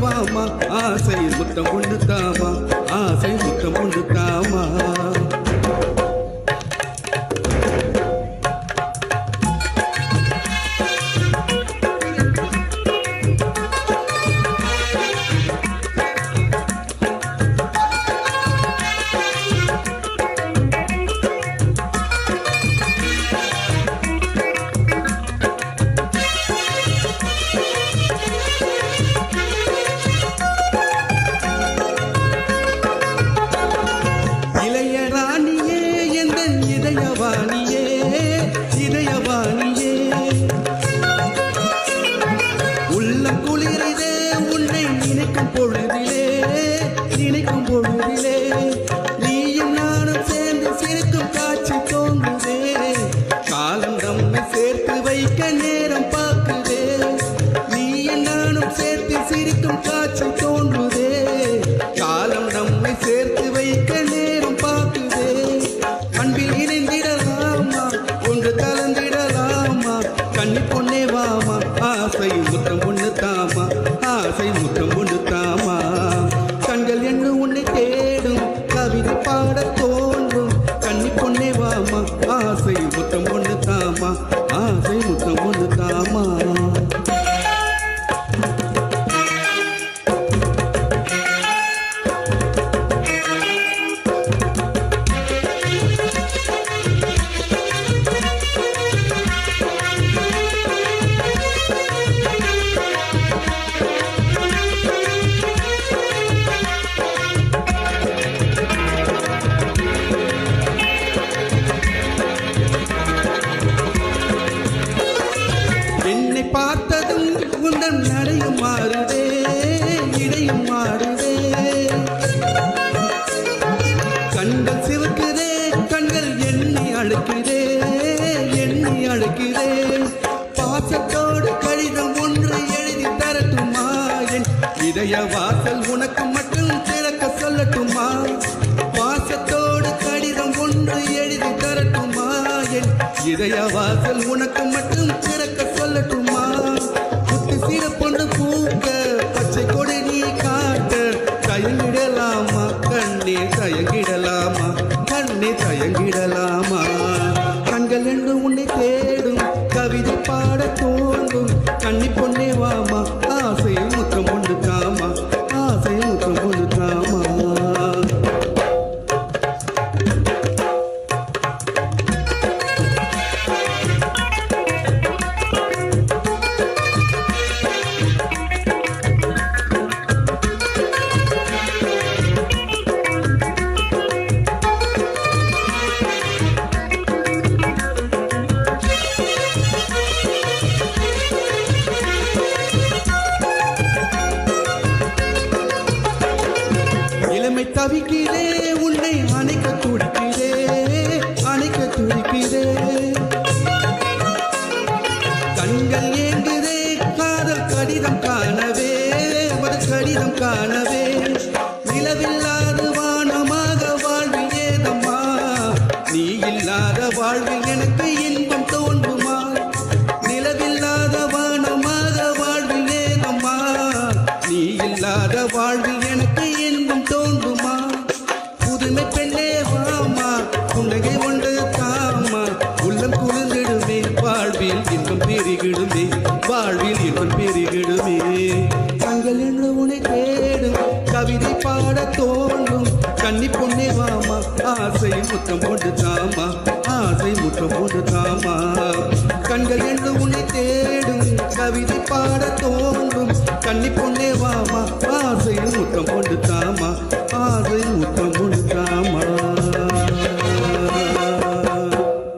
வாமா ஆசை முத்தம் ஒன்று தாமா ஆசை முத்தம் ஒன்று தாமா நீயும் நானும் சேர்ந்து சிரிக்கும் காட்சி தோன்றுதே காலம் நம்மை சேர்த்து வைக்க நேரம் பார்க்குதே நீயும் நானும் சேர்த்து சிரிக்கும் காட்சி தோன்றுதே காலம் நம்மை சேர்த்து வைக்க நேரம் பார்க்குதே அன்பில் இணைந்திடலாமா ஒன்று கலந்திடலாமா கண்ணி பொண்ணே வாமா ஆசை முத்தம் ஒன்று தாமா ஆசை முத்தம் ஒன்று தாமா கண்கள் என்று உன்னை தேடும் கவிதை பாட தோன்றும் கண்ணி பொண்ணே வாமா ஆசை முத்தம் ஒன்று தாமா ஆசை முத்தம் ஒன்று தாமா பார்த்ததும் உந்தன் நடையும் மாறுதே இடையும் மாறுதே கண்கள் சிவக்குதே கண்கள் எண்ணி அழுக்குதே பாசத்தோடு கடிதம் ஒன்று எழுதி தரட்டுமா என் இதய வாசல் உனக்கு மட்டும் திறக்க சொல்லட்டுமா பாசத்தோடு கடிதம் ஒன்று எழுதி தரட்டுமா என் இதய வாசல் உனக்கு மட்டும் திறக்க சொல்லட்டுமா புத்து சிறப்பொன்று பூக்க பச்சை கொடி நீ காட்ட தயங்கிடலாமா கண்ணே தயங்கிடலாமா கண்ணே தயங்கிடலாமா கண்கள் என்று உன்னை தேடும் கவிதை பாட தோன்றும் கண்ணி பொண்ணே வாமா ஆசை முத்தம் ஒன்று தாமா ஆசை முத்தம் ஒன்று தாமா தவிக்கிறே உன்னை அணைக்க துடிக்கிறே கண்கள் ஏங்குதே காதல் கடிதம் காணவே நிலவில்லாத வானமாக வாழ்வில் ஏதம்மா நீ இல்லாத வாழ்வில் எனக்கு இன்பம் தோன்றுமா நிலவில்லாத வானமாக வாழ்வில் ஏதம்மா நீ இல்லாத வாழ்வில் எனக்கு இன்பம் தோன்றுமா புதுமை பெண்ணே வாமா புன்னகை ஒன்று தாமா உள்ளம் குளிர்ந்திடுமே வாழ்வில் இன்பம் பெருகிடுமே கண்கள் என்று உன்னை தேடும் கவிதை பாட தோன்றும் கண்ணி பொண்ணே வாமா ஆசை முத்தம் ஒன்று தாமா ஆசை முத்தம் ஒன்று தாமா கண்கள் என்று உன்னை தேடும் கவிதை பாட தோன்றும் கண்ணி பொண்ணே வாமா ஆசை முத்தம் ஒன்று தாமா